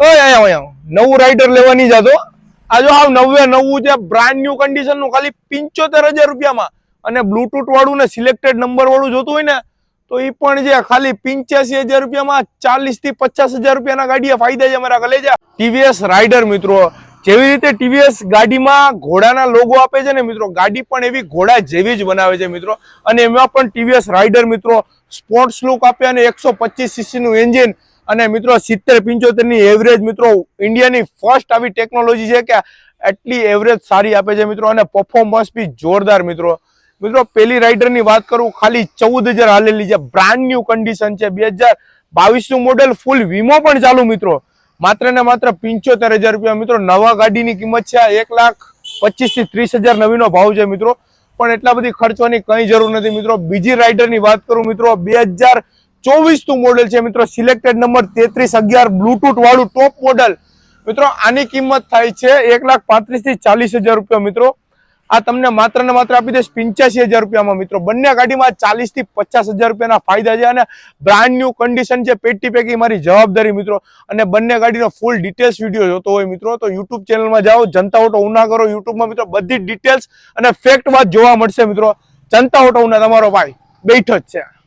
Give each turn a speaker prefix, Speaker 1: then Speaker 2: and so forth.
Speaker 1: નવું રાઇડર લેવાની જતો આ જો હાવ 99 છે બ્રાન્ડ ન્યુ કન્ડિશન નું ખાલી 75,000 રૂપિયામાં અને બ્લુટૂથ વાળું ને સિલેક્ટેડ નંબર વાળું જોતું હોય ને તો એ પણ જે ખાલી 85,000 રૂપિયામાં 40 થી 50,000 રૂપિયાના ગાડીએ ફાયદા છે અમારા કલેજા ટીવીએસ રાઇડર મિત્રો જેવી રીતે ટીવીએસ ગાડીમાં ઘોડાના લોગો આપે છે ને મિત્રો ગાડી પણ એવી ઘોડા જેવી જ બનાવે છે મિત્રો અને એમાં પણ ટીવીએસ રાઇડર મિત્રો સ્પોર્ટ્સ લુક આપે અને 125 સીસી નું એન્જિન અને મિત્રો 70-75 ની એવરેજ મિત્રો ઇન્ડિયાની ફર્સ્ટ આવી ટેકનોલોજી છે કે એટલી એવરેજ સારી આપે છે મિત્રો અને પરફોર્મન્સ બી જોરદાર મિત્રો મિત્રો પેલી રાઇડર ની વાત કરું ખાલી 14,000 હાલેલી છે બ્રાન્ડ ન્યુ કન્ડિશન છે 2022 નું મોડેલ ફૂલ વીમો પણ ચાલુ મિત્રો માત્ર ને માત્ર 75,000 રૂપિયા મિત્રો નવા ગાડીની કિંમત છે 1,25,000 થી 30,000 નવીનો ભાવ છે મિત્રો પણ એટલા બધી ખર્ચવાની કઈ જરૂર નથી મિત્રો બીજી રાઇડર ની વાત કરું મિત્રો 2024 નું મોડેલ છે મિત્રો સિલેક્ટેડ નંબર 3311 બ્લુટૂથ વાળું ટોપ મોડેલ મિત્રો આની કિંમત થાય છે 1,35,000 થી 40,000 રૂપિયા મિત્રો આ તમને માત્ર ને માત્ર આપી દઈશ 85,000 રૂપિયામાં મિત્રો બંને ગાડીમાં 40 થી 50,000 રૂપિયાના ફાયદા છે અને બ્રાન્ડ ન્યુ કન્ડિશન છે પેટી પેકી મારી જવાબદારી મિત્રો અને બંને ગાડીનો ફૂલ ડિટેલ્સ વિડીયો જોતો હોય મિત્રો તો યુટ્યુબ ચેનલમાં જાઓ જનતા ઓટો ઉના કરો યુટ્યુબમાં મિત્રો બધી ડિટેલ્સ અને ફેક્ટ વાત જોવા મળશે મિત્રો જનતા ઓટો ઉના તમારો ભાઈ બેઠો જ છે